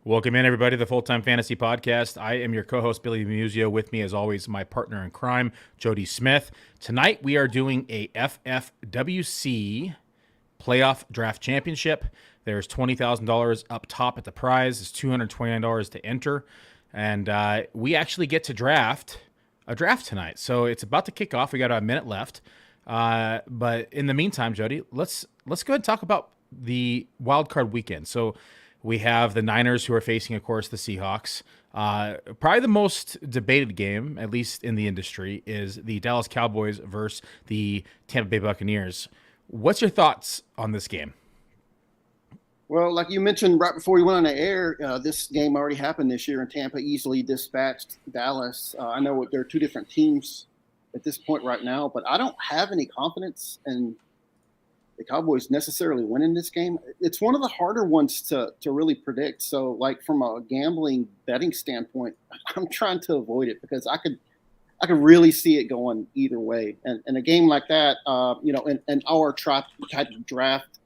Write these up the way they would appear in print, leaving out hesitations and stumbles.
Welcome in, everybody, to the Full-Time Fantasy Podcast. I am your co-host, Billy Muzio. With me, as always, my partner in crime, Jody Smith. Tonight, we are doing a FFWC Playoff Draft Championship. There's $20,000 up top at the prize. It's $229 to enter. And we actually get to draft a draft tonight. So it's about to kick off. We got a minute left. But in the meantime, Jody, let's go ahead and talk about the wild card weekend. So we have the Niners, who are facing, of course, the Seahawks. Probably the most debated game, at least in the industry, is the Dallas Cowboys versus the Tampa Bay Buccaneers. What's your thoughts on this game? Well, like you mentioned right before we went on the air, this game already happened this year, and Tampa easily dispatched Dallas. I know there are two different teams at this point right now, but I don't have any confidence in the Cowboys necessarily winning this game. It's one of the harder ones to really predict. So, like from a gambling betting standpoint, I'm trying to avoid it because I could really see it going either way. And a game like that, in our type of draft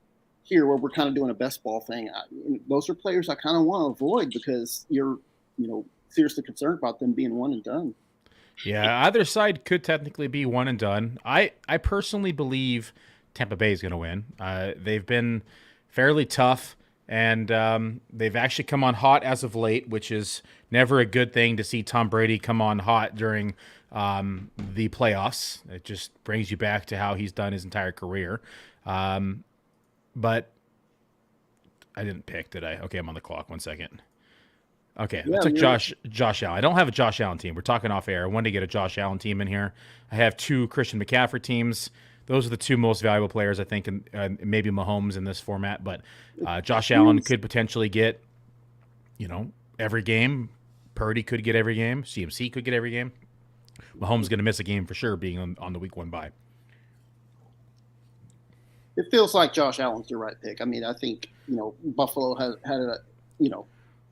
here, where we're kind of doing a best ball thing, those are players I kind of want to avoid because you're seriously concerned about them being one and done. Yeah, either side could technically be one and done. I personally believe Tampa Bay is going to win. They've been fairly tough, and they've actually come on hot as of late, which is never a good thing to see Tom Brady come on hot during the playoffs. It just brings you back to how he's done his entire career. But I didn't pick, did I? Okay, I'm on the clock. 1 second. Okay, yeah, I took Josh Allen. I don't have a Josh Allen team. We're talking off air. I wanted to get a Josh Allen team in here. I have two Christian McCaffrey teams. Those are the two most valuable players, I think, and maybe Mahomes in this format. But Josh Allen could potentially get, every game. Purdy could get every game. CMC could get every game. Mahomes is going to miss a game for sure, being on the week one bye. It feels like Josh Allen's the right pick. I mean, I think Buffalo had a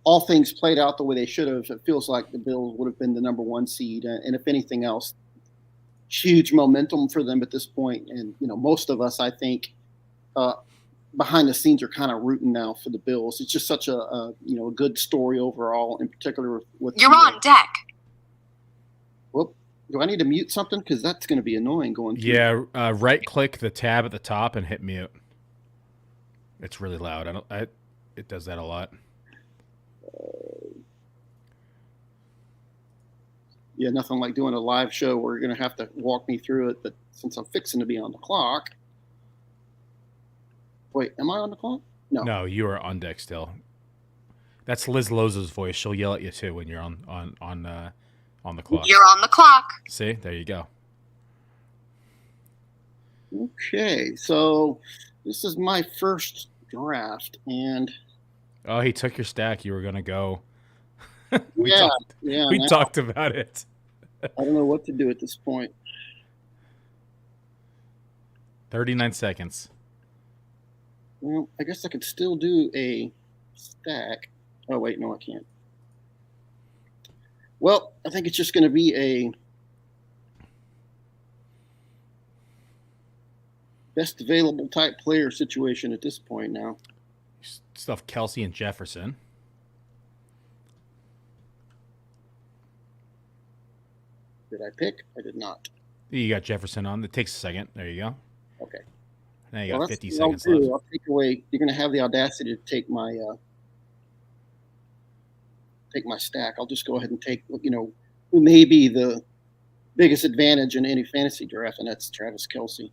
all things played out the way they should have. It feels like the Bills would have been the number one seed, and if anything else, huge momentum for them at this point. And most of us, I think, behind the scenes are kind of rooting now for the Bills. It's just such a good story overall, in particular with you're on deck. Whoop. Do I need to mute something? Because that's going to be annoying going through. Yeah, right-click the tab at the top and hit mute. It's really loud. It does that a lot. Yeah, nothing like doing a live show where you're going to have to walk me through it. But since I'm fixing to be on the clock. Wait, am I on the clock? No, you are on deck still. That's Liz Loza's voice. She'll yell at you too when you're on the clock. You're on the clock. See, there you go. Okay, so this is my first draft, and he took your stack. You were gonna go. We talked about it. I don't know what to do at this point. 39 seconds. Well, I guess I could still do a stack. Oh, wait, no, I can't. Well, I think it's just going to be a best available type player situation at this point now. Stuff Kelsey and Jefferson. Did I pick? I did not. You got Jefferson on. It takes a second. There you go. Okay. Now you got 50 seconds left. I'll take away. You're going to have the audacity to take my stack. I'll just go ahead and take who may be the biggest advantage in any fantasy draft, and that's Travis Kelce.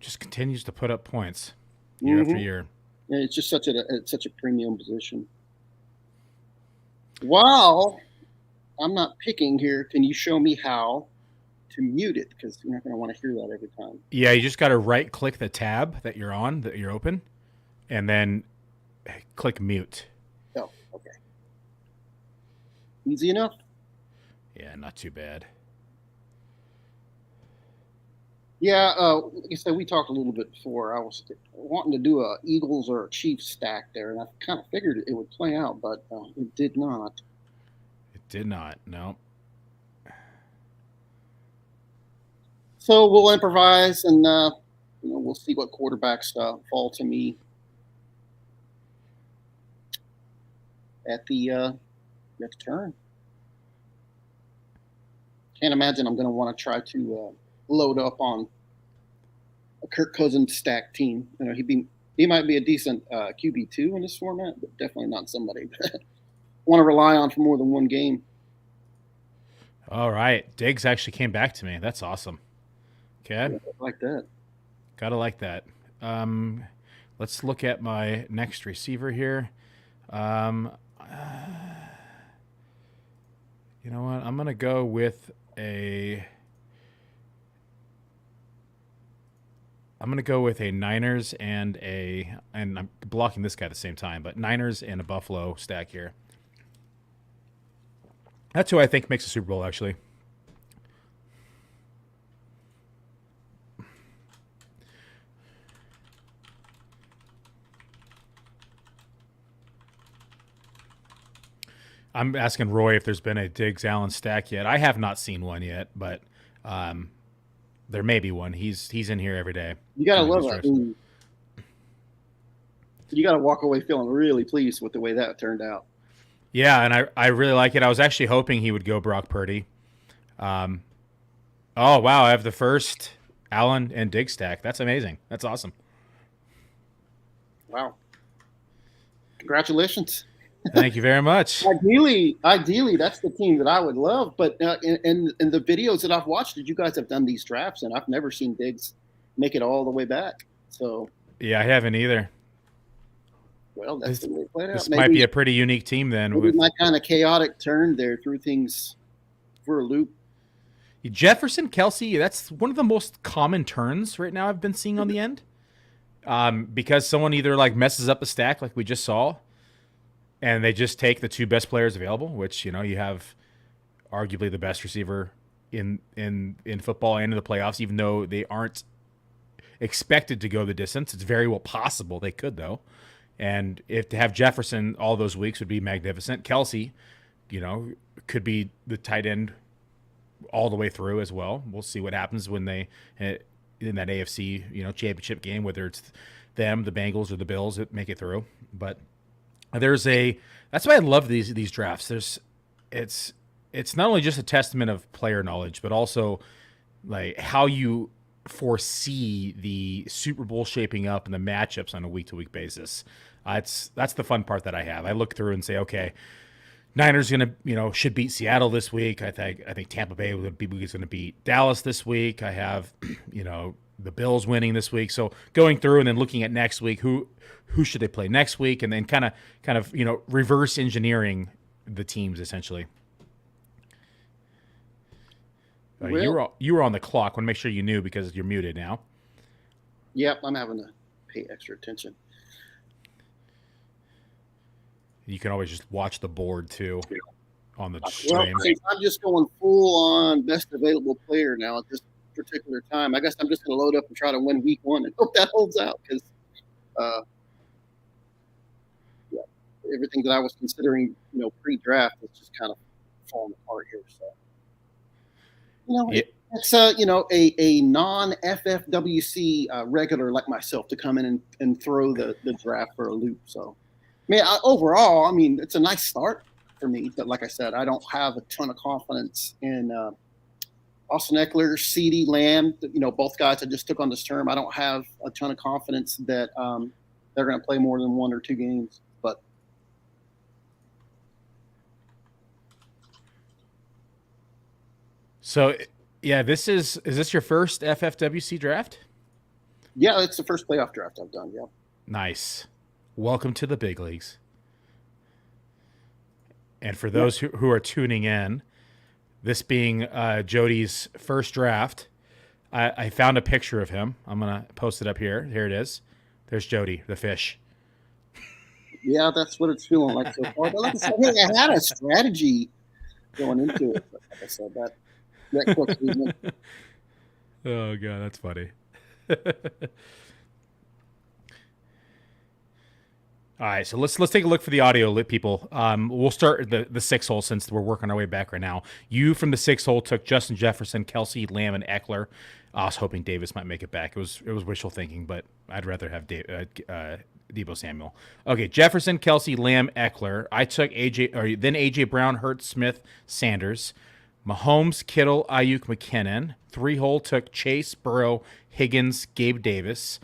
Just continues to put up points year after year. And it's just such a premium position. While I'm not picking here, can you show me how to mute it? Because you're not going to want to hear that every time. Yeah, you just got to right-click the tab that you're on, that you're open, and then click mute. Oh, okay. Easy enough? Yeah, not too bad. Yeah, like I said, we talked a little bit before. I was wanting to do a Eagles or a Chiefs stack there, and I kind of figured it would play out, but it did not. It did not, no. So we'll improvise, and we'll see what quarterbacks fall to me. at the turn. Can't imagine I'm going to want to try to load up on a Kirk Cousins stacked team. You know, he might be a decent QB2 in this format, but definitely not somebody that I want to rely on for more than one game. All right. Diggs actually came back to me. That's awesome. Okay. Yeah, I like that. Gotta like that. Let's look at my next receiver here. You know what? I'm gonna go with a Niners and I'm blocking this guy at the same time, but Niners and a Buffalo stack here. That's who I think makes the Super Bowl, actually. I'm asking Roy if there's been a Diggs Allen stack yet. I have not seen one yet, but there may be one. He's in here every day. You gotta love that. You gotta walk away feeling really pleased with the way that turned out. Yeah, and I really like it. I was actually hoping he would go Brock Purdy. Oh wow, I have the first Allen and Diggs stack. That's amazing. That's awesome. Wow. Congratulations. Thank you very much. Ideally, that's the team that I would love. But in the videos that I've watched, you guys have done these drafts, and I've never seen Diggs make it all the way back. So yeah, I haven't either. Well, that's the way it played out. This might be a pretty unique team then. Maybe my kind of chaotic turn there threw things for a loop. Jefferson, Kelsey, that's one of the most common turns right now I've been seeing on the end. Because someone either like messes up the stack like we just saw, and they just take the two best players available, which, you know, you have arguably the best receiver in football and in the playoffs, even though they aren't expected to go the distance. It's very well possible they could, though. And if to have Jefferson all those weeks would be magnificent. Kelsey, you know, could be the tight end all the way through as well. We'll see what happens when they in that AFC, you know, championship game, whether it's them, the Bengals, or the Bills that make it through. But that's why I love these drafts. It's not only just a testament of player knowledge, but also like how you foresee the Super Bowl shaping up and the matchups on a week-to-week basis. That's the fun part that I have. I look through and say, okay, Niners should beat Seattle this week. I think Tampa Bay is going to beat Dallas this week. I have the Bills winning this week. So going through and then looking at next week, who should they play next week, and then kind of reverse engineering the teams essentially. You were on the clock. I want to make sure you knew because you're muted now. Yep, I'm having to pay extra attention. You can always just watch the board too on the stream. Well, I'm just going full on best available player now at this particular time. I guess I'm just going to load up and try to win week one and hope that holds out because everything that I was considering, pre-draft is just kind of falling apart here. So. It's a non-FFWC regular like myself to come in and throw the draft for a loop. So, overall, it's a nice start for me. But like I said, I don't have a ton of confidence in Austin Eckler, CeeDee Lamb. Both guys I just took on this term. I don't have a ton of confidence that they're going to play more than one or two games. But so, yeah, is this your first FFWC draft? Yeah, it's the first playoff draft I've done, yeah. Nice. Welcome to the big leagues. And for those who are tuning in, this being Jody's first draft, I found a picture of him. I'm going to post it up here. Here it is. There's Jody, the fish. Yeah, that's what it's feeling like so far. But like I said, I had a strategy going into it. But like I said, that oh god, that's funny. All right, so let's take a look for the audio, people. We'll start the 6 hole since we're working our way back right now. You from the 6 hole took Justin Jefferson, Kelsey, Lamb, and Eckler. I was hoping Davis might make it back. It was wishful thinking, but I'd rather have Debo Samuel. Okay, Jefferson, Kelsey, Lamb, Eckler. I took then AJ Brown, Hurts, Smith, Sanders. Mahomes, Kittle, Ayuk, McKinnon. 3-hole took Chase, Burrow, Higgins, Gabe Davis.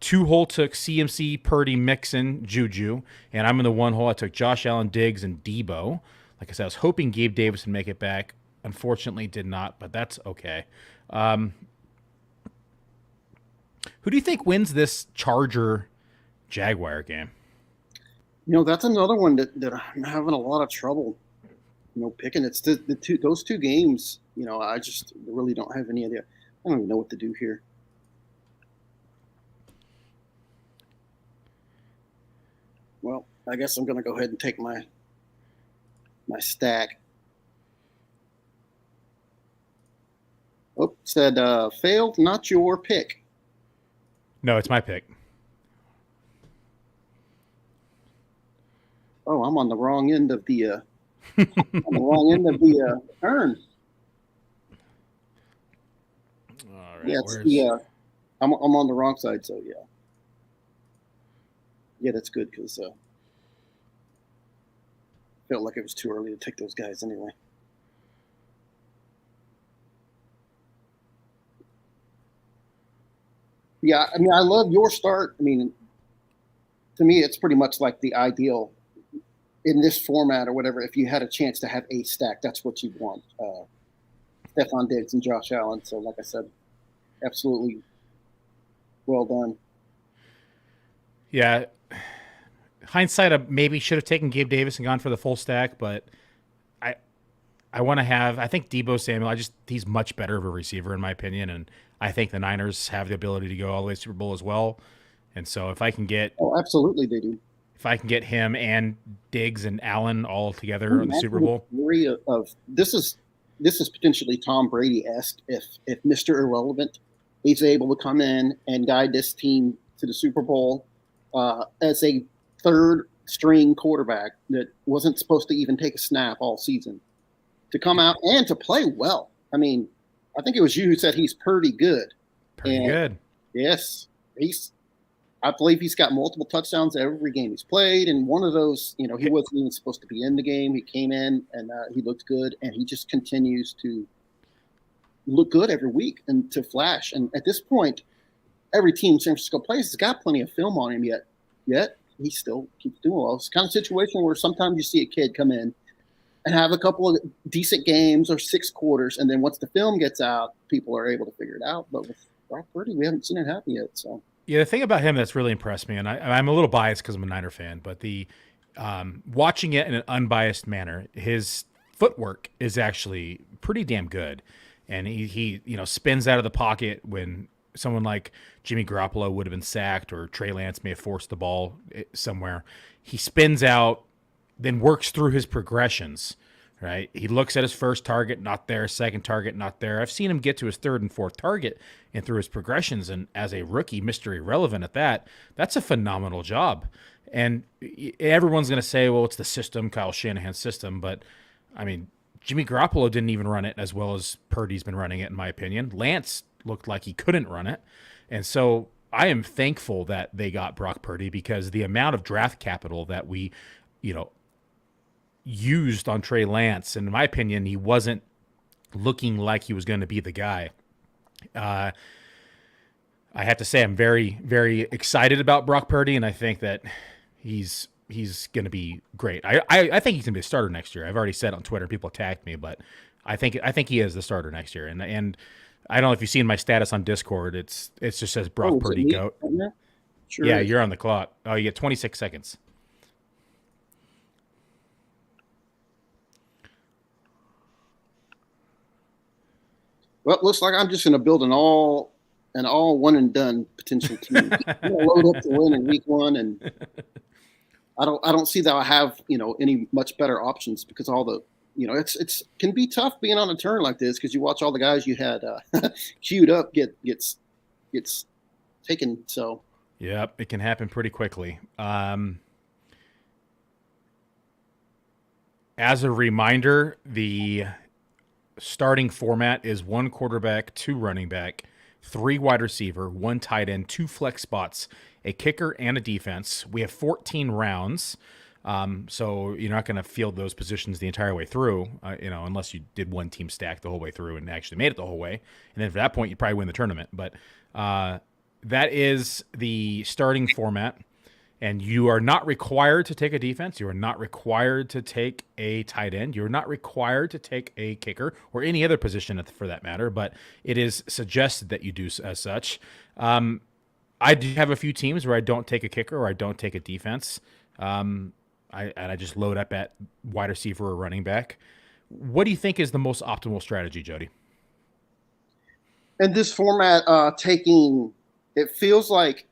2-hole took CMC, Purdy, Mixon, Juju. And I'm in the 1-hole. I took Josh Allen, Diggs, and Debo. Like I said, I was hoping Gabe Davis would make it back. Unfortunately, did not, but that's okay. Who do you think wins this Charger-Jaguar game? That's another one that I'm having a lot of trouble, picking. It's those two games. I just really don't have any idea. I don't even know what to do here. Well, I guess I'm going to go ahead and take my stack. Oh, said failed, not your pick. No, it's my pick. Oh, I'm on the wrong end of the turn. All right, yeah, I'm on the wrong side, so yeah. Yeah, that's good because felt like it was too early to take those guys anyway. Yeah, I mean, I love your start. I mean, to me, it's pretty much like the ideal in this format or whatever. If you had a chance to have a stack, that's what you'd want. Stephon Diggs and Josh Allen. So, like I said, absolutely well done. Yeah. Hindsight, I maybe should have taken Gabe Davis and gone for the full stack, but I want to have, I think Debo Samuel, he's much better of a receiver in my opinion, and I think the Niners have the ability to go all the way to Super Bowl as well. And so if I can get... Oh, absolutely they do. If I can get him and Diggs and Allen all together in the Super Bowl. This is potentially Tom Brady-esque if Mr. Irrelevant is able to come in and guide this team to the Super Bowl as a third-string quarterback that wasn't supposed to even take a snap all season, to come out and to play well. I mean, I think it was you who said he's pretty good. Pretty good. Yes. I believe he's got multiple touchdowns every game he's played. And one of those, he wasn't even supposed to be in the game. He came in and he looked good, and he just continues to look good every week and to flash. And at this point, every team San Francisco plays has got plenty of film on him yet he still keeps doing well. It's the kind of situation where sometimes you see a kid come in and have a couple of decent games or 6 quarters, and then once the film gets out, people are able to figure it out. But with Brock Purdy, we haven't seen it happen yet. So yeah, the thing about him that's really impressed me, and I'm a little biased because I'm a Niner fan, but the watching it in an unbiased manner, his footwork is actually pretty damn good, and he spins out of the pocket when someone like Jimmy Garoppolo would have been sacked, or Trey Lance may have forced the ball somewhere. He spins out, then works through his progressions, right? He looks at his first target, not there. Second target, not there. I've seen him get to his third and fourth target and through his progressions. And as a rookie, Mr. Irrelevant at that, that's a phenomenal job. And everyone's going to say, well, it's the system, Kyle Shanahan's system. But, I mean, Jimmy Garoppolo didn't even run it as well as Purdy's been running it, in my opinion. Lance looked like he couldn't run it. And so I am thankful that they got Brock Purdy, because the amount of draft capital that we, used on Trey Lance, and in my opinion, he wasn't looking like he was going to be the guy. I have to say I'm very, very excited about Brock Purdy, and I think that he's going to be great. I think he's going to be a starter next year. I've already said on Twitter, people attacked me, but I think he is the starter next year. And I don't know if you've seen my status on Discord. It just says Brock Purdy GOAT. Sure yeah, is. You're on the clock. Oh, you get 26 seconds. Well, it looks like I'm just going to build an all one and done potential team. I'm going to load up to win in week 1, and I don't see that I have any much better options, because all the it's can be tough being on a turn like this, because you watch all the guys you had queued up gets taken. So yep, it can happen pretty quickly. As a reminder, the starting format is 1 quarterback, 2 running back, 3 wide receiver, 1 tight end, 2 flex spots, a kicker, and a defense. We have 14 rounds. So you're not going to field those positions the entire way through, unless you did one team stack the whole way through and actually made it the whole way. And then for that point, you'd probably win the tournament. But that is the starting format. And you are not required to take a defense. You are not required to take a tight end. You're not required to take a kicker or any other position for that matter. But it is suggested that you do as such. I do have a few teams where I don't take a kicker or I don't take a defense. I just load up at wide receiver or running back. What do you think is the most optimal strategy, Jody? In this format, it feels like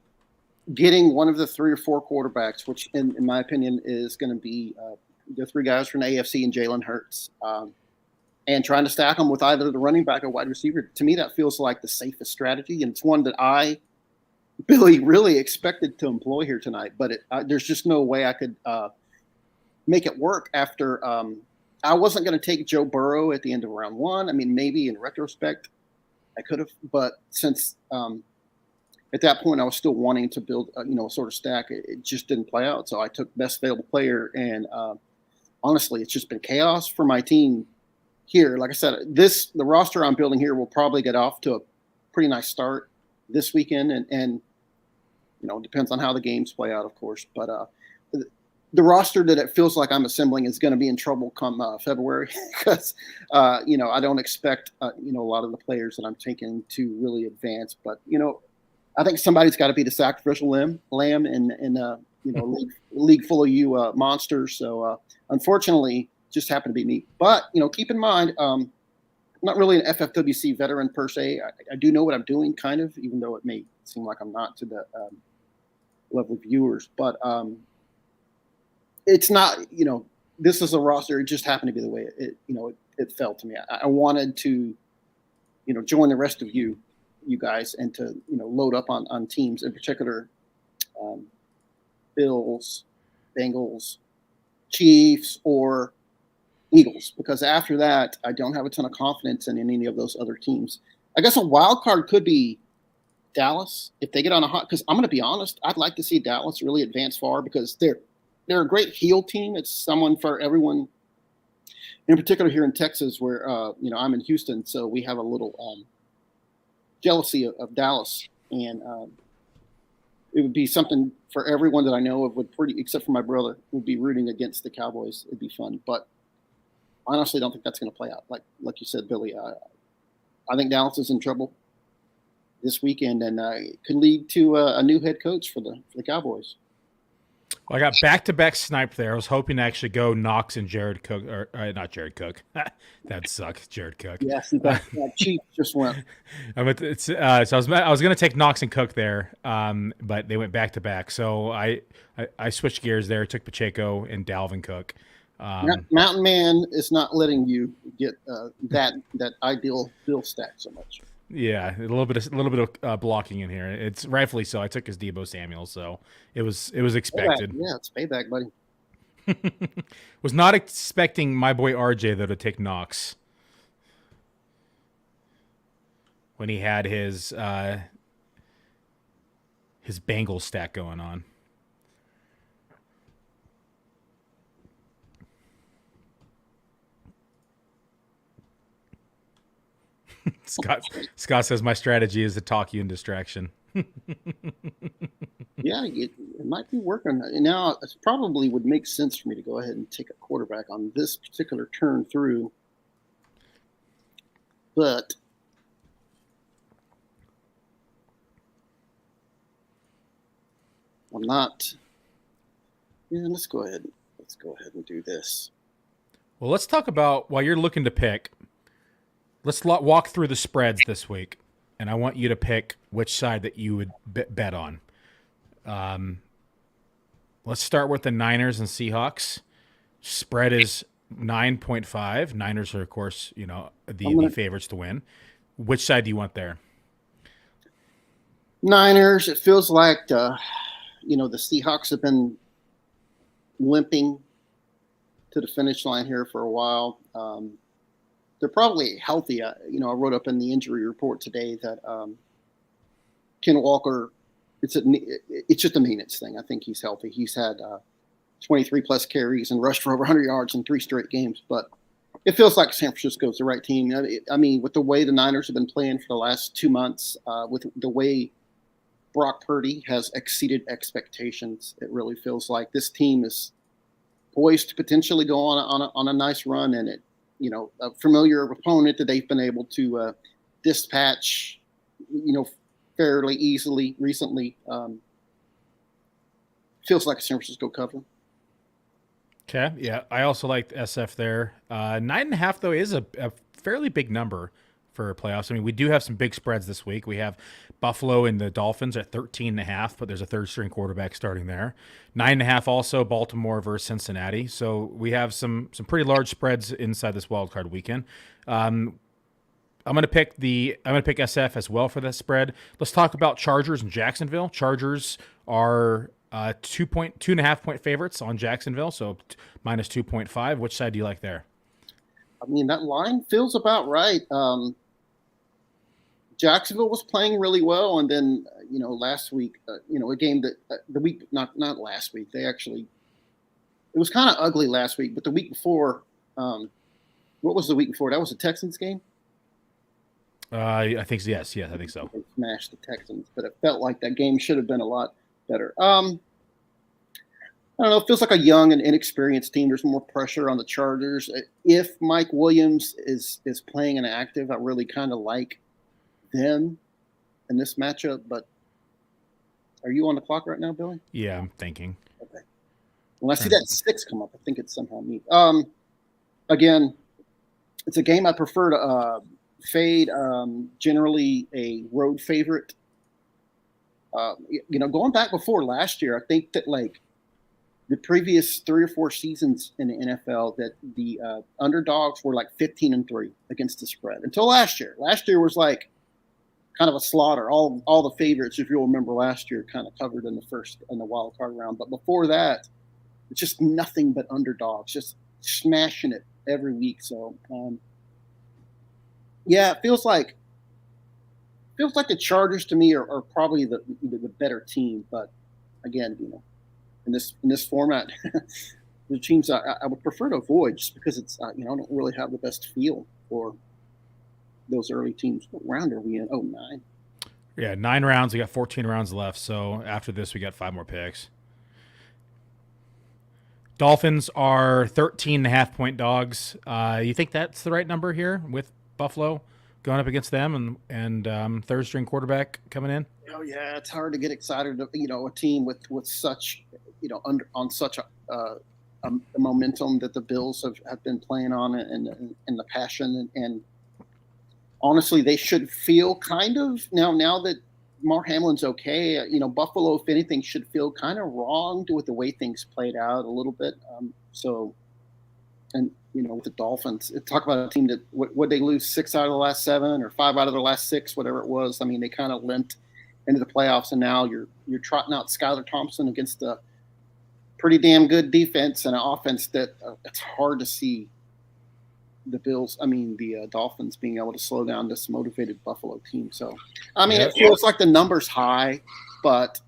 getting one of the 3 or 4 quarterbacks, which in my opinion is going to be the 3 guys from the AFC and Jalen Hurts, and trying to stack them with either the running back or wide receiver. To me, that feels like the safest strategy, and it's one that I, Billy, really expected to employ here tonight. But there's just no way I could make it work after I wasn't going to take Joe Burrow at the end of round 1. I mean, maybe in retrospect I could have, but since at that point I was still wanting to build a sort of stack, it just didn't play out. So I took best available player, and honestly, it's just been chaos for my team here. Like I said, the roster I'm building here will probably get off to a pretty nice start this weekend, and it depends on how the games play out, of course. But the roster that it feels like I'm assembling is going to be in trouble come February because, I don't expect, a lot of the players that I'm taking to really advance. But, I think somebody's got to be the sacrificial lamb in a league full of you monsters. So, unfortunately, just happened to be me. But, keep in mind, I'm not really an FFWC veteran per se. I do know what I'm doing, kind of, even though it may seem like I'm not to the level of viewers. But it's not, this is a roster. It just happened to be the way it fell to me. I wanted to, join the rest of you guys and to, load up on teams, in particular, Bills, Bengals, Chiefs, or Eagles, because after that, I don't have a ton of confidence in any of those other teams. I guess a wild card could be Dallas if they get on a hot, because I'm going to be honest, I'd like to see Dallas really advance far because they're a great heel team. It's someone for everyone, in particular here in Texas where, I'm in Houston. So we have a little jealousy of Dallas, and it would be something for everyone that I know of except for my brother, would be rooting against the Cowboys. It'd be fun. But honestly, I don't think that's going to play out. Like you said, Billy, I think Dallas is in trouble this weekend, and it could lead to a new head coach for the Cowboys. Well, I got back-to-back snipe there. I was hoping to actually go Knox and Jared Cook, or not Jared Cook. That sucks, Jared Cook. Yes, that Chief just went. So I was going to take Knox and Cook there, but they went back-to-back. So I switched gears there, took Pacheco and Dalvin Cook. Mountain Man is not letting you get that ideal bill stack so much. Yeah, a little bit of blocking in here. It's rightfully so. I took his Deebo Samuel, so it was expected. Payback. Yeah, it's payback, buddy. Was not expecting my boy RJ though to take Knox when he had his Bengals stack going on. Scott says my strategy is to talk you in distraction. Yeah, it might be working. Now, it probably would make sense for me to go ahead and take a quarterback on this particular turn through. But I'm not. Yeah, let's go ahead and do this. Well, let's talk about, while you're looking to pick, let's walk through the spreads this week, and I want you to pick which side that you would bet on. Let's start with the Niners and Seahawks. Spread is 9.5. Niners are, of course, the favorites to win. Which side do you want there? Niners. It feels like the Seahawks have been limping to the finish line here for a while. They're probably healthy. I wrote up in the injury report today that Ken Walker it's just a maintenance thing. I think he's healthy. He's had 23 plus carries and rushed for over 100 yards in 3 straight games, but it feels like San Francisco's the right team. I mean, with the way the Niners have been playing for the last 2 months, with the way Brock Purdy has exceeded expectations, it really feels like this team is poised to potentially go on a nice run, and a familiar opponent that they've been able to dispatch, fairly easily recently. Feels like a San Francisco cover. Okay, yeah, I also liked SF there. 9.5 though is a fairly big number for playoffs. I mean, we do have some big spreads this week. We have Buffalo and the Dolphins at 13.5, but there's a third string quarterback starting there. 9.5 also Baltimore versus Cincinnati. So we have some pretty large spreads inside this wild card weekend. I'm gonna pick SF as well for that spread. Let's talk about Chargers and Jacksonville. Chargers are 2.5 point favorites on Jacksonville, so minus 2.5. Which side do you like there? I mean, that line feels about right. Jacksonville was playing really well, and then last week, a game that the week not last week. It was kind of ugly last week, but the week before, what was the week before? That was the Texans game. I think so, yes, I think so. They smashed the Texans, but it felt like that game should have been a lot better. I don't know. It feels like a young and inexperienced team. There's more pressure on the Chargers. If Mike Williams is playing and active, I really kind of like them in this matchup. But are you on the clock right now, Billy? Yeah, I'm thinking. Okay. When I see that 6 come up, I think it's somehow me. Again, it's a game I prefer to fade. Generally, a road favorite. Going back before last year, I think that the previous 3 or 4 seasons in the NFL, that the underdogs were 15-3 against the spread until last year. Last year was kind of a slaughter. All the favorites, if you'll remember last year, kind of covered in the wild card round. But before that, it's just nothing but underdogs, just smashing it every week. So, it feels like the Chargers to me are probably the better team. But again, in this format, the teams I would prefer to avoid just because it's I don't really have the best feel for those early teams. What round are we in? 9. Yeah, 9 rounds. We got 14 rounds left. So after this, we got 5 more picks. Dolphins are 13.5 point dogs. You think that's the right number here with Buffalo going up against them and third string quarterback coming in? Oh yeah, it's hard to get excited. A team with such on such a momentum that the Bills have been playing on, and the passion and honestly, they should feel kind of now that Mark Hamlin's okay. Buffalo, if anything, should feel kind of wronged with the way things played out a little bit. With the Dolphins, talk about a team that would they lose 6 out of the last 7 or 5 out of the last 6, whatever it was. I mean, they kind of limped into the playoffs, and now you're trotting out Skylar Thompson against a pretty damn good defense and an offense that it's hard to see the Dolphins being able to slow down this motivated Buffalo team. So, it feels like the number's high, but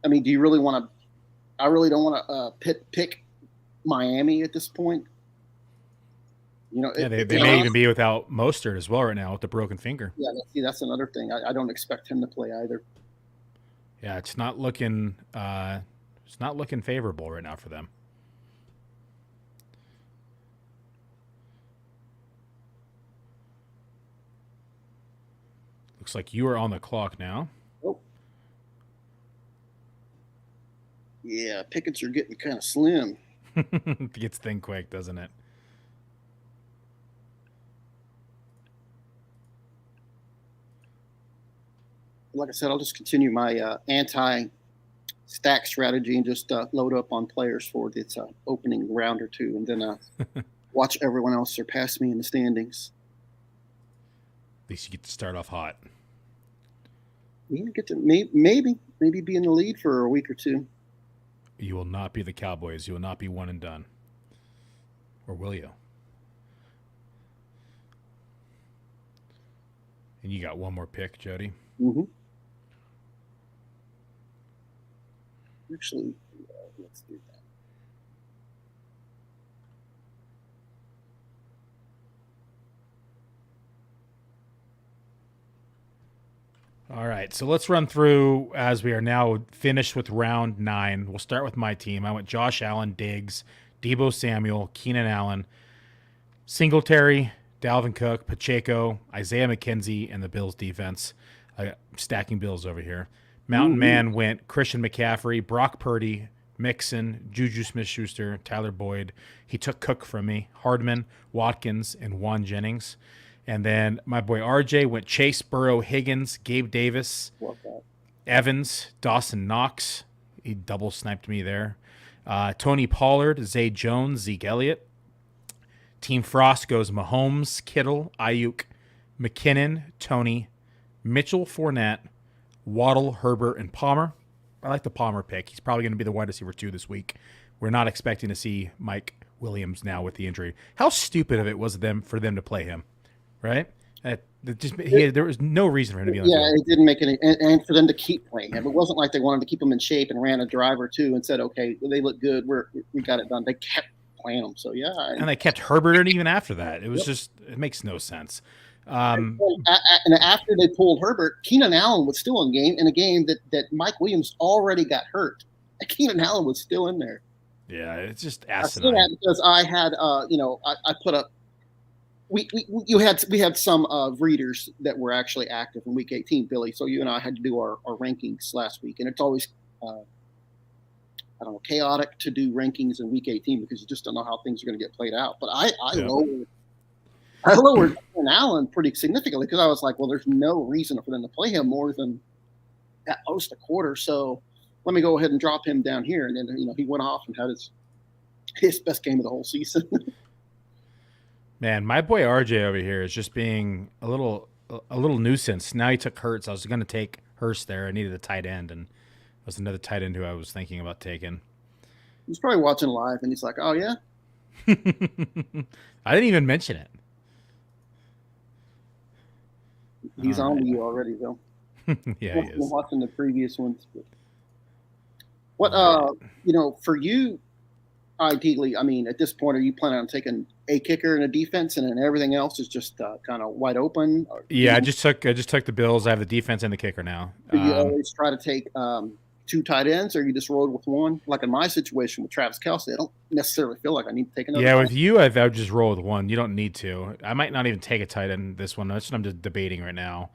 do you really want to? I really don't want to pick Miami at this point. They may even be without Mostert as well right now with the broken finger. Yeah, that's another thing. I don't expect him to play either. Yeah, it's not looking favorable right now for them. Looks like you are on the clock now. Oh. Yeah, pickets are getting kind of slim. It gets thin quick, doesn't it? Like I said, I'll just continue my anti-stack strategy and just load up on players for this opening round or 2, and then watch everyone else surpass me in the standings. At least you get to start off hot. Yeah, get to maybe be in the lead for a week or 2. You will not be the Cowboys. You will not be one and done. Or will you? And you got one more pick, Jody. Mm-hmm. Actually, let's do that. All right, so let's run through as we are now finished with round 9. We'll start with my team. I went Josh Allen, Diggs, Deebo Samuel, Keenan Allen, Singletary, Dalvin Cook, Pacheco, Isaiah McKenzie, and the Bills defense. I got stacking Bills over here. Mountain Man went Christian McCaffrey, Brock Purdy, Mixon, Juju Smith-Schuster, Tyler Boyd. He took Cook from me, Hardman, Watkins, and Juan Jennings. And then my boy RJ went Chase, Burrow, Higgins, Gabe Davis, Evans, Dawson Knox. He double sniped me there. Tony Pollard, Zay Jones, Zeke Elliott. Team Frost goes Mahomes, Kittle, Ayuk, McKinnon, Tony, Mitchell, Fournette, Waddle, Herbert, and Palmer. I like the Palmer pick. He's probably going to be the wide receiver 2 this week. We're not expecting to see Mike Williams now with the injury. How stupid of it was for them to play him, right? There was no reason for him to be on the field. Yeah, it didn't make any, and for them to keep playing him. It wasn't like they wanted to keep him in shape and ran a drive or two and said, okay, they look good. We got it done. They kept playing him. So, yeah. And they kept Herbert even after that. It was just – it makes no sense. And after they pulled Herbert, Keenan Allen was still in a game that Mike Williams already got hurt. Keenan Allen was still in there. Yeah, it's just asinine. I say that because I had, I put up. We had some readers that were actually active in Week 18, Billy. So you and I had to do our rankings last week, and it's always, chaotic to do rankings in Week 18 because you just don't know how things are going to get played out. But I lowered Keenan Allen pretty significantly because I was like, well, there's no reason for them to play him more than at most a quarter. So let me go ahead and drop him down here. And then, he went off and had his best game of the whole season. Man, my boy RJ over here is just being a little nuisance. Now he took Hurts. I was going to take Hurst there. I needed a tight end, and it was another tight end who I was thinking about taking. He's probably watching live, and he's like, oh, yeah? I didn't even mention it. He's on to you already, though. Yeah, he is. I'm watching the previous ones. What, for you, ideally, I mean, at this point, are you planning on taking a kicker and a defense, and then everything else is just kind of wide open? Yeah, I just took the Bills. I have the defense and the kicker now. Do you always try to take 2 tight ends, or you just rolled with one? Like in my situation with Travis Kelce, I don't necessarily feel like I need to take another. Yeah, with you, I would just roll with one. You don't need to. I might not even take a tight end this one. That's what I'm just debating right now.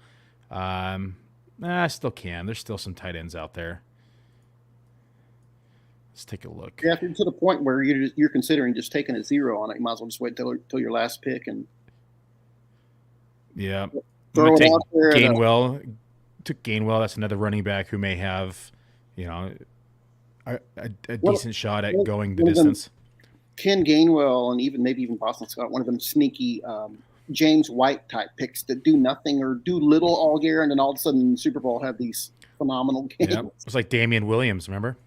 I still can. There's still some tight ends out there. Let's take a look. Yeah, if you're to the point where you're considering just taking a 0 on it, you might as well just wait till your last pick and. Yeah, throw it out there. Gainwell. Took Gainwell. That's another running back who may have, a decent shot at going the distance. Ken Gainwell and maybe even Boston Scott, one of them sneaky James White type picks that do nothing or do little all year, and then all of a sudden in the Super Bowl have these phenomenal games. Yeah, it's like Damian Williams, remember?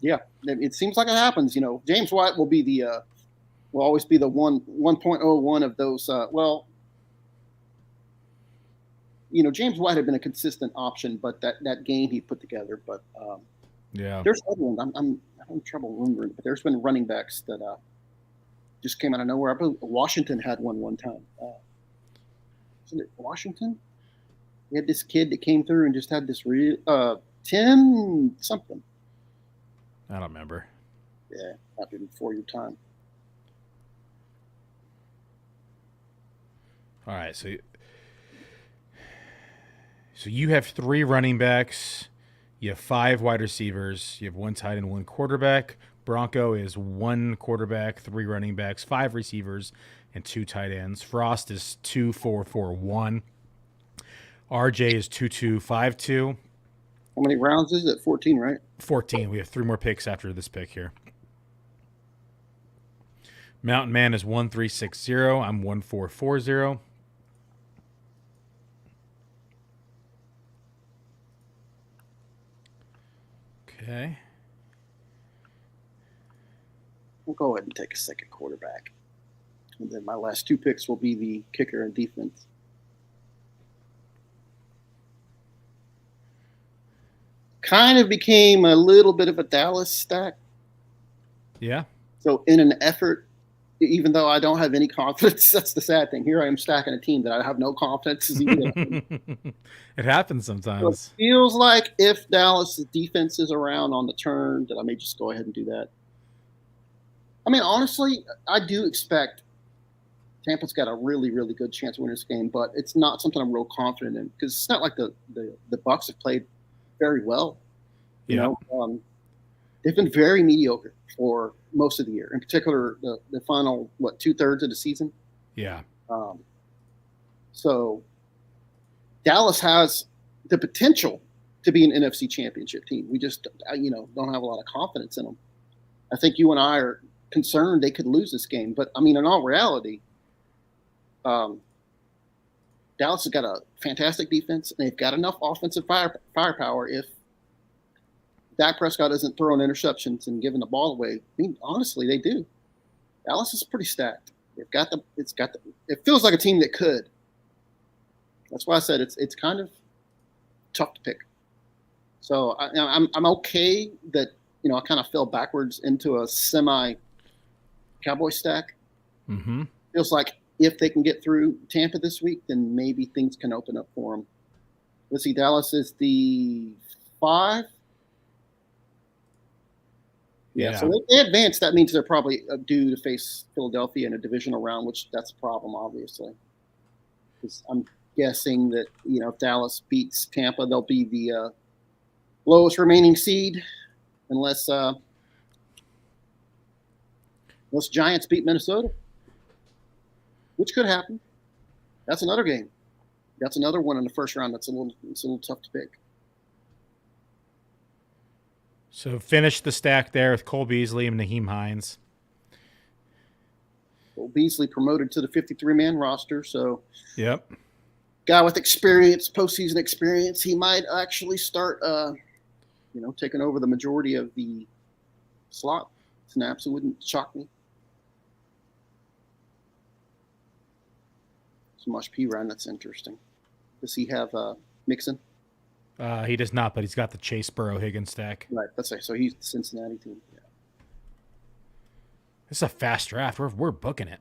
Yeah, it seems like it happens. James White will always be the 1.01 of those. James White had been a consistent option, but that game he put together. But yeah, there's other ones. I'm having trouble remembering, but there's been running backs that just came out of nowhere. I believe Washington had one time. Isn't it Washington? We had this kid that came through and just had this real 10 something. I don't remember. Yeah, happened before your time. All right, so you have 3 running backs, you have 5 wide receivers, you have 1 tight end, 1 quarterback. Bronco is 1 quarterback, 3 running backs, 5 receivers, and 2 tight ends. Frost is 2-4-4-1. RJ is 2-2-5-2. How many rounds is it? 14, right? 14. We have 3 more picks after this pick here. Mountain Man is 1-3-6-0. I'm 1-4-4-0. Okay. We'll go ahead and take a second quarterback. And then my last 2 picks will be the kicker and defense. kind of became a little bit of a Dallas stack. Yeah. So in an effort, even though I don't have any confidence, that's the sad thing. Here I am stacking a team that I have no confidence in. It happens sometimes. So it feels like if Dallas' defense is around on the turn, that I may just go ahead and do that. I mean, honestly, I do expect Tampa's got a really, really good chance of winning this game, but it's not something I'm real confident in because it's not like the Bucs have played very well. You know, they've been very mediocre for most of the year, in particular the final 2/3 of the season. Yeah. So Dallas has the potential to be an NFC Championship team. We just don't have a lot of confidence in them. I think you and I are concerned they could lose this game, but I mean, in all reality, Dallas has got a fantastic defense, and they've got enough offensive firepower if Dak Prescott isn't throwing interceptions and giving the ball away. I mean, honestly, they do. Dallas is pretty stacked. It feels like a team that could. That's why I said it's kind of tough to pick. So I'm okay that I kind of fell backwards into a semi Cowboy stack. Mm-hmm. Feels like if they can get through Tampa this week, then maybe things can open up for them. Let's see, Dallas is the 5. Yeah, so they advance. That means they're probably due to face Philadelphia in a divisional round, which that's a problem, obviously. Because I'm guessing that if Dallas beats Tampa, they'll be the lowest remaining seed, unless Giants beat Minnesota, which could happen. That's another game. That's another one in the first round. It's a little tough to pick. So finish the stack there with Cole Beasley and Naheem Hines. Cole Beasley promoted to the 53-man roster, so yep, guy with experience, postseason experience. He might actually start, taking over the majority of the slot snaps. It wouldn't shock me. Smosh P run. That's interesting. Does he have Mixon? He does not, but he's got the Chase Burrow Higgins stack. Right. Let's say so. He's the Cincinnati team. Yeah. This is a fast draft. We're booking it.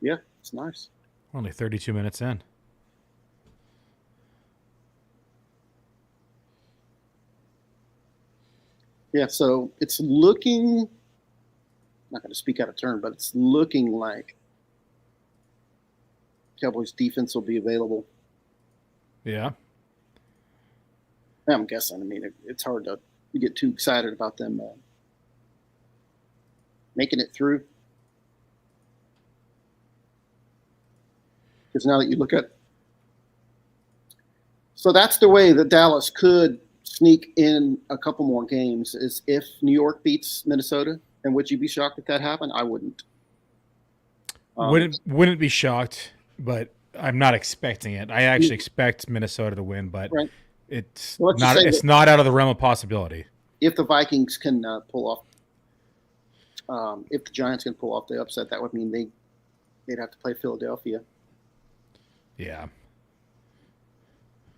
Yeah, it's nice. Only 32 minutes in. Yeah, so it's looking. I'm not going to speak out of turn, but it's looking like Cowboys defense will be available. Yeah. I'm guessing. I mean, it's hard to get too excited about them making it through. Because now that you look at, so that's the way that Dallas could sneak in a couple more games is if New York beats Minnesota. And would you be shocked if that happened? I wouldn't. Wouldn't be shocked, but I'm not expecting it. I actually expect Minnesota to win, but right. It's not out of the realm of possibility. If the Vikings can pull off, if the Giants can pull off the upset, that would mean they'd have to play Philadelphia. Yeah.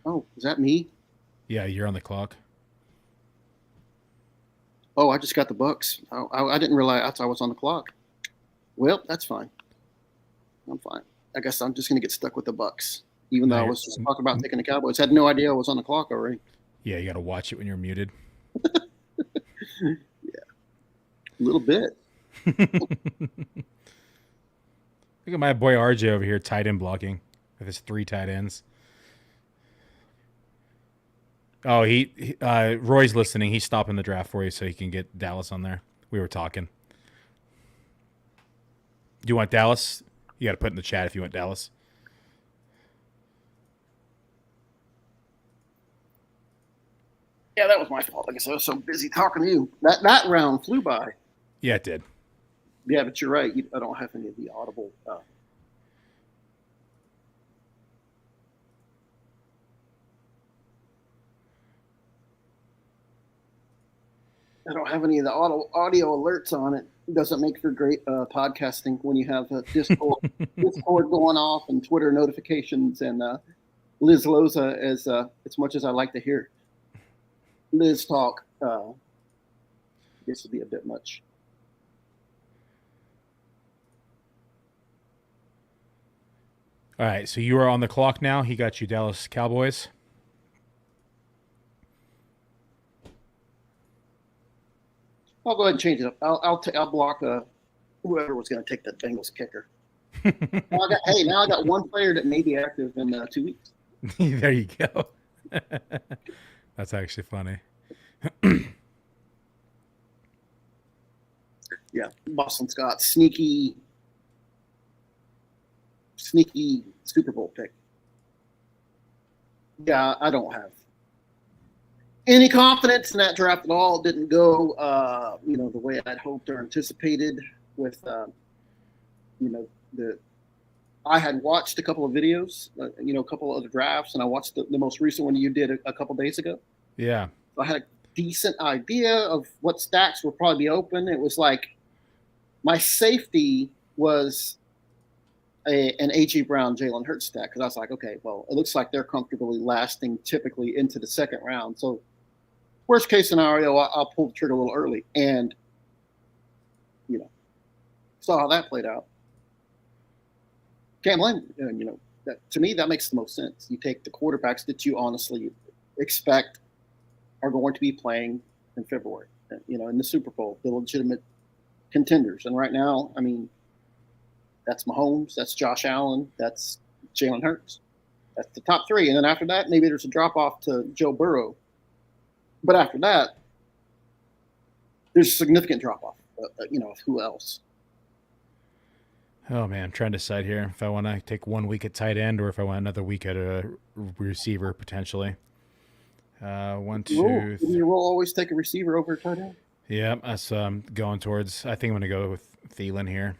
Oh, is that me? Yeah, you're on the clock. Oh, I just got the Bucks. I didn't realize I was on the clock. Well, that's fine. I'm fine. I guess I'm just going to get stuck with the Bucks. Even though I was just talking about taking the Cowboys. Had no idea I was on the clock already. Yeah, you got to watch it when you're muted. Yeah. A little bit. Look at my boy RJ over here, tight end blocking with his 3 tight ends. Oh, Roy's listening. He's stopping the draft for you so he can get Dallas on there. We were talking. Do you want Dallas? You got to put in the chat if you want Dallas. Yeah, that was my fault. Like I said, I was so busy talking to you. That round flew by. Yeah, it did. Yeah, but you're right. I don't have any of the audible. I don't have any of the audio alerts on it. It doesn't make for great podcasting when you have Discord going off and Twitter notifications and Liz Loza as much as I like to hear. Liz talk. This would be a bit much. All right, so you are on the clock now. He got you Dallas Cowboys. I'll go ahead and change it up. I'll block whoever was going to take the Bengals kicker. Now I got one player that may be active in 2 weeks. There you go. That's actually funny. Yeah, Boston Scott, sneaky Super Bowl pick. Yeah, I don't have any confidence in that draft at all. It didn't go, the way I'd hoped or anticipated. With, I had watched a couple of videos, a couple of other drafts, and I watched the most recent one you did a couple days ago. Yeah, so I had a decent idea of what stacks would probably be open. It was like my safety was an A.J. Brown, Jalen Hurts stack, because I was like, okay, well, it looks like they're comfortably lasting typically into the second round. So worst case scenario, I'll pull the trigger a little early, and saw how that played out. Can't blame that, to me, that makes the most sense. You take the quarterbacks that you honestly expect are going to be playing in February, in the Super Bowl, the legitimate contenders. And right now, I mean, that's Mahomes, that's Josh Allen, that's Jalen Hurts. That's the top three. And then after that, maybe there's a drop-off to Joe Burrow. But after that, there's a significant drop-off, of who else. Oh, man, I'm trying to decide here if I want to take 1 week at tight end or if I want another week at a receiver potentially. One, two. Didn't your role always take a receiver over a tight end? Yeah, that's going towards. I think I'm going to go with Thielen here.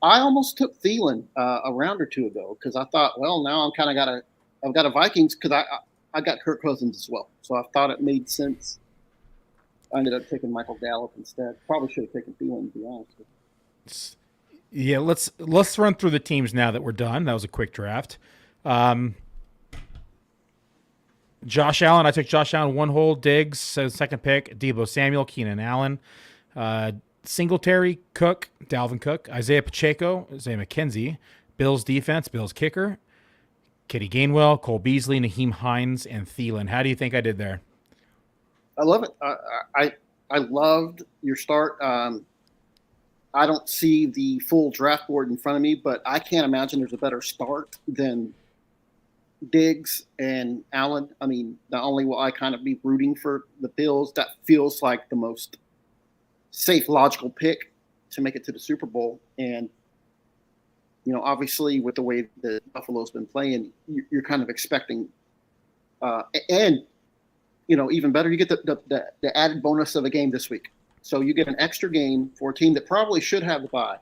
I almost took Thielen a round or two ago because I thought, well, now I've got a Vikings because I got Kirk Cousins as well, so I thought it made sense. I ended up taking Michael Gallup instead. Probably should have taken Thielen, to be honest with you. Yeah, let's run through the teams now that we're done. That was a quick draft. Josh Allen, I took Josh Allen one hole. Diggs, second pick. Deebo Samuel, Keenan Allen, Singletary, Cook, Dalvin Cook, Isaiah Pacheco, Isaiah McKenzie, Bills defense, Bills kicker, Kitty Gainwell, Cole Beasley, Naheem Hines, and Thielen. How do you think I did there? I love it. I loved your start. I don't see the full draft board in front of me, but I can't imagine there's a better start than Diggs and Allen. I mean, not only will I kind of be rooting for the Bills, that feels like the most safe, logical pick to make it to the Super Bowl. And, obviously with the way that Buffalo's been playing, you're kind of expecting and even better, you get the added bonus of a game this week. So you get an extra game for a team that probably should have the bye.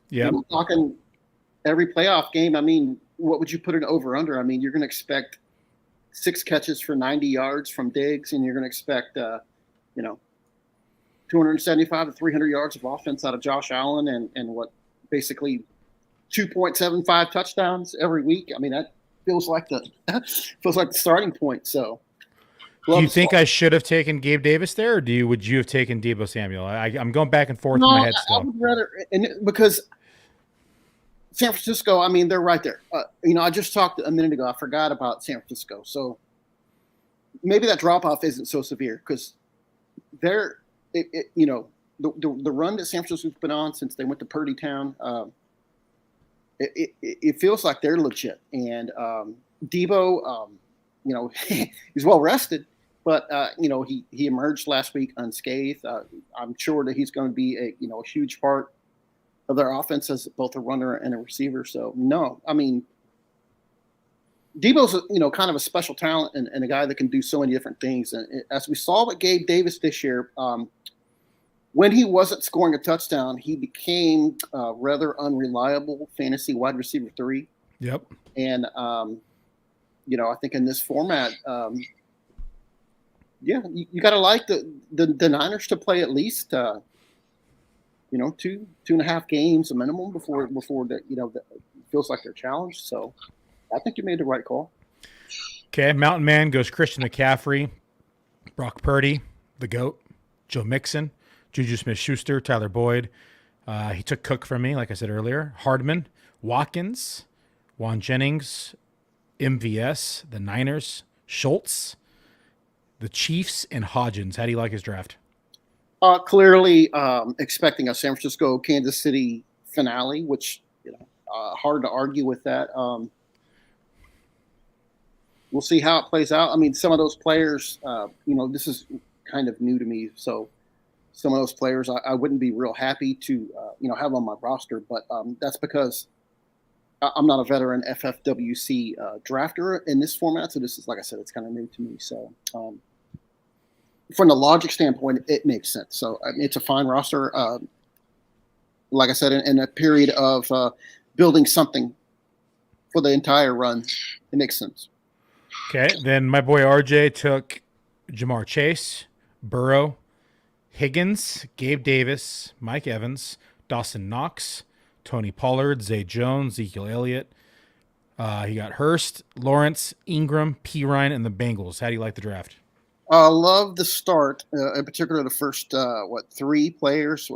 Yeah. We're talking every playoff game. I mean, what would you put it over under? I mean, you're going to expect 6 catches for 90 yards from Diggs, and you're going to expect, 275 to 300 yards of offense out of Josh Allen and what basically 2.75 touchdowns every week. I mean, that feels like the starting point. So. Do you think I should have taken Gabe Davis there, or would you have taken Deebo Samuel? I'm going back and forth in my head still. I would rather, because San Francisco, I mean, they're right there. I just talked a minute ago. I forgot about San Francisco, so maybe that drop off isn't so severe because the run that San Francisco's been on since they went to Purdy Town, it feels like they're legit. And Deebo, he's well rested. But, he emerged last week unscathed. I'm sure that he's going to be a huge part of their offense as both a runner and a receiver. So, no, I mean, Deebo's, kind of a special talent and a guy that can do so many different things. And as we saw with Gabe Davis this year, when he wasn't scoring a touchdown, he became a rather unreliable fantasy wide receiver 3. Yep. And, I think in this format, you got to like the Niners to play at least, 2.5 games a minimum before that, that feels like they're challenged. So I think you made the right call. Okay. Mountain Man goes Christian McCaffrey. Brock Purdy, the GOAT, Joe Mixon, Juju Smith-Schuster, Tyler Boyd. He took Cook from me, like I said earlier. Hardman, Watkins, Juan Jennings, MVS, the Niners, Schultz, the Chiefs, and Hodgins. How do you like his draft? Clearly expecting a San Francisco, Kansas City finale, which, hard to argue with that. We'll see how it plays out. I mean, some of those players, this is kind of new to me. So some of those players I wouldn't be real happy to, have on my roster. But that's because I'm not a veteran FFWC drafter in this format. So this is, like I said, it's kind of new to me. So from the logic standpoint, it makes sense. So it's a fine roster. Like I said, in a period of building something for the entire run, it makes sense. Okay, then my boy RJ took Jamar Chase, Burrow, Higgins, Gabe Davis, Mike Evans, Dawson Knox, Tony Pollard, Zay Jones, Ezekiel Elliott. He got Hurst, Lawrence, Ingram, Pirine, and the Bengals. How do you like the draft? I love the start, in particular the first, three players.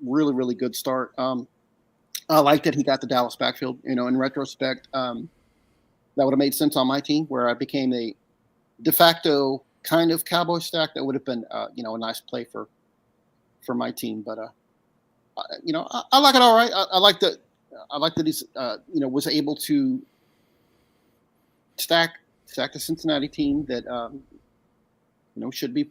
Really, really good start. I like that he got the Dallas backfield. In retrospect, that would have made sense on my team, where I became a de facto kind of Cowboy stack. That would have been, a nice play for my team. But, I like it all right. I like that he's, was able to stack the Cincinnati team that, should be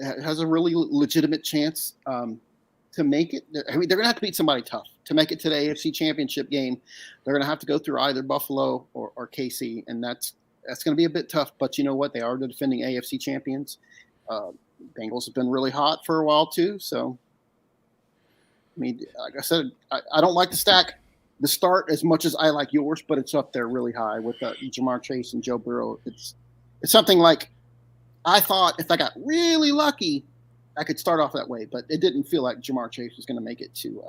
has a really legitimate chance to make it. I mean, they're going to have to beat somebody tough to make it to the AFC Championship game. They're going to have to go through either Buffalo or KC, and that's going to be a bit tough. But you know what? They are the defending AFC champions. Bengals have been really hot for a while too. So, I mean, like I said, I don't like the stack, the start as much as I like yours, but it's up there really high with Jamar Chase and Joe Burrow. It's something like, I thought if I got really lucky, I could start off that way, but it didn't feel like Jamar Chase was going to make it to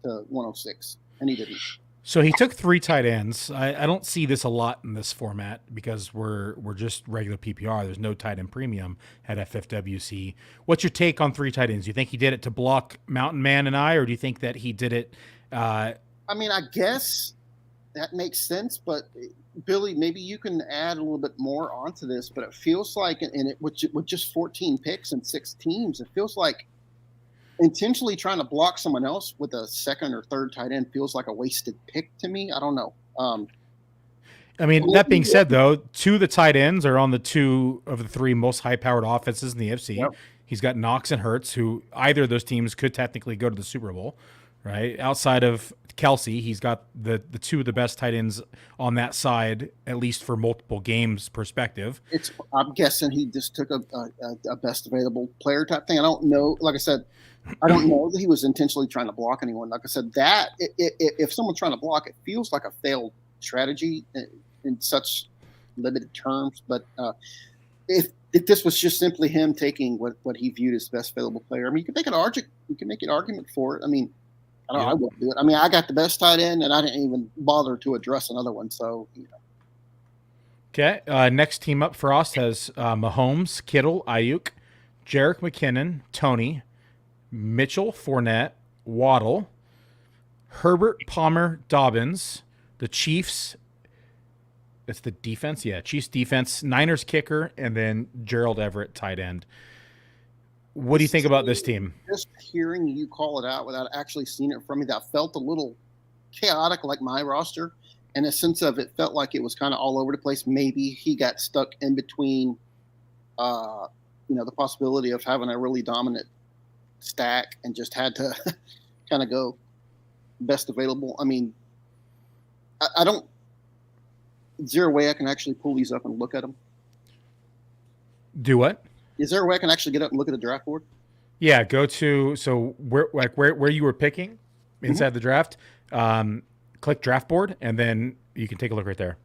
106, and he didn't. So he took 3 tight ends. I don't see this a lot in this format because we're just regular PPR. There's no tight end premium at FFWC. What's your take on 3 tight ends? Do you think he did it to block Mountain Man and I, or do you think that he did it? I mean, I guess that makes sense, but Billy, maybe you can add a little bit more onto this, but it feels like, with just 14 picks and 6 teams, it feels like intentionally trying to block someone else with a second or third tight end feels like a wasted pick to me. I don't know. I mean, that being said, though, 2 of the tight ends are on the 2 of the 3 most high-powered offenses in the AFC. Yep. He's got Knox and Hurts, who either of those teams could technically go to the Super Bowl, right? Outside of Kelsey, he's got the 2 of the best tight ends on that side, at least for multiple games perspective. I'm guessing he just took a best available player type thing. I don't know. Like I said, I don't know that he was intentionally trying to block anyone. Like I said, that if someone's trying to block, it feels like a failed strategy in such limited terms. But if this was just simply him taking what he viewed as the best available player, I mean, you can make an argument for it. I mean, I wouldn't do it. I mean, I got the best tight end, and I didn't even bother to address another one. So, Okay. Next team up for us has Mahomes, Kittle, Ayuk, Jerick McKinnon, Tony, Mitchell, Fournette, Waddle, Herbert, Palmer, Dobbins, the Chiefs. It's the defense. Yeah, Chiefs defense, Niners kicker, and then Gerald Everett tight end. What do you think about this team? Just hearing you call it out without actually seeing it from me, that felt a little chaotic, like my roster, in a sense of it felt like it was kind of all over the place. Maybe he got stuck in between, the possibility of having a really dominant stack and just had to kind of go best available. I mean, I don't. Is there a way I can actually pull these up and look at them? Do what? Is there a way I can actually get up and look at the draft board? Yeah, go to where you were picking inside the draft. Click draft board, and then you can take a look right there.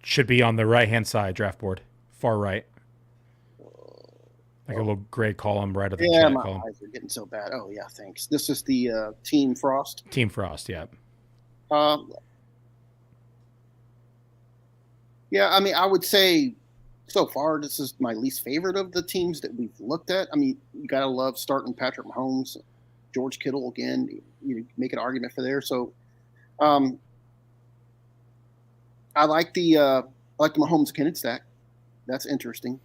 Should be on the right hand side draft board, far right. Like a little gray column right at the chat column. My eyes are getting so bad. Oh yeah, thanks. This is the Team Frost. Team Frost, yeah. Yeah, I mean, I would say so far this is my least favorite of the teams that we've looked at. I mean, you gotta love starting Patrick Mahomes, George Kittle again. You make an argument for there. So, um, I like the Mahomes Kennedy stack. That's interesting.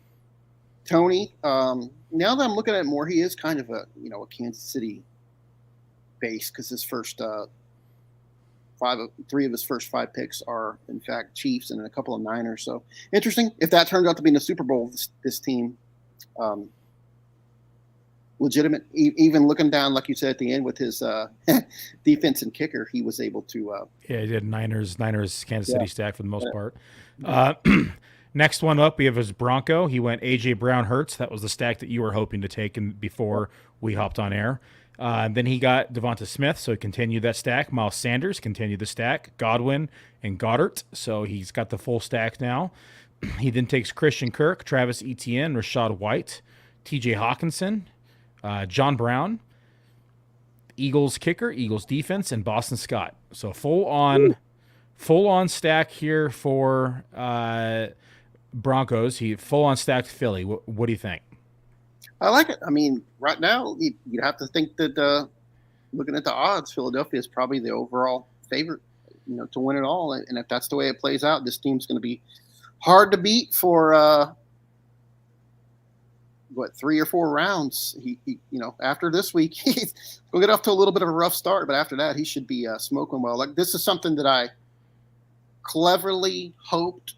Tony, now that I'm looking at it more, he is kind of a Kansas City base because his first three of his first five picks are in fact Chiefs and then a couple of Niners. So interesting. If that turns out to be in the Super Bowl, this team, legitimate. Even looking down, like you said at the end with his defense and kicker, he was able to. Yeah, he did Niners Kansas City stack for the most part. Next one up, we have his Bronco. He went A.J. Brown Hurts. That was the stack that you were hoping to take before we hopped on air. Then he got Devonta Smith, so he continued that stack. Miles Sanders continued the stack. Godwin and Goddard, so he's got the full stack now. He then takes Christian Kirk, Travis Etienne, Rashad White, T.J. Hawkinson, John Brown, Eagles kicker, Eagles defense, and Boston Scott. So full on stack here for Broncos. He full on stacked Philly. What do you think? I like it. I mean, right now you have to think that looking at the odds, Philadelphia is probably the overall favorite, to win it all. And if that's the way it plays out, this team's going to be hard to beat for 3 or 4 rounds. He after this week, he'll get off to a little bit of a rough start, but after that, he should be smoking well. Like this is something that I cleverly hoped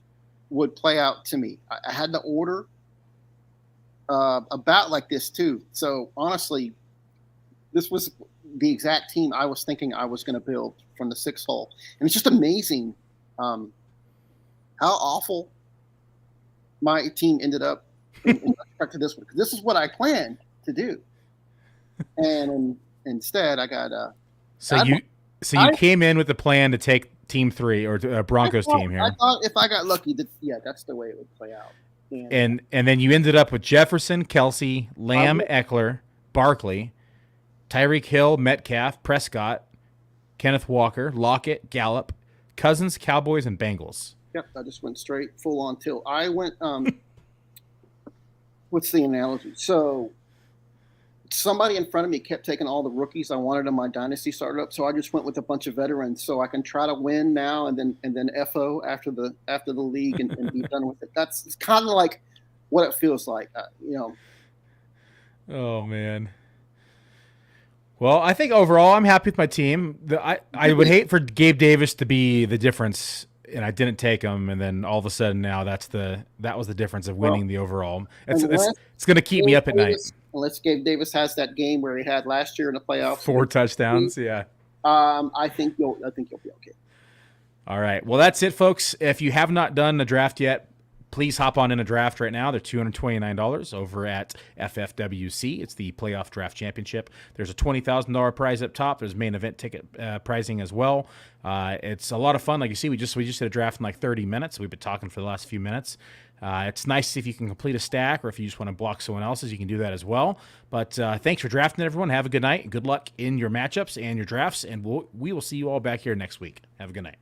would play out to me. I had to order about like this too. So honestly, this was the exact team I was thinking I was going to build from the 6th hole, and it's just amazing how awful my team ended up in respect to this one. Because this is what I planned to do, and instead I got So you came in with the plan to take Team 3 or Broncos team here. I thought if I got lucky, that's the way it would play out. And then you ended up with Jefferson, Kelsey, Lamb, Eckler, Barkley, Tyreek Hill, Metcalf, Prescott, Kenneth Walker, Lockett, Gallup, Cousins, Cowboys, and Bengals. Yep, I just went straight full on tilt. I went what's the analogy? So somebody in front of me kept taking all the rookies I wanted in my dynasty startup, so I just went with a bunch of veterans so I can try to win now and then FO after the league and be done with it. It's kind of like what it feels like, Oh man. Well, I think overall I'm happy with my team. I would hate for Gabe Davis to be the difference, and I didn't take him, and then all of a sudden now that was the difference of winning the overall. It's going to keep me up at night. Unless Gabe Davis has that game where he had last year in the playoffs, 4 touchdowns. Yeah. I think you'll be okay. All right. Well, that's it, folks. If you have not done a draft yet, please hop on in a draft right now. They're $229 over at FFWC. It's the Playoff Draft Championship. There's a $20,000 prize up top. There's main event ticket pricing as well. It's a lot of fun. Like you see, we just did a draft in like 30 minutes. We've been talking for the last few minutes. It's nice if you can complete a stack, or if you just want to block someone else's, you can do that as well. But thanks for drafting, everyone. Have a good night. Good luck in your matchups and your drafts, and we will see you all back here next week. Have a good night.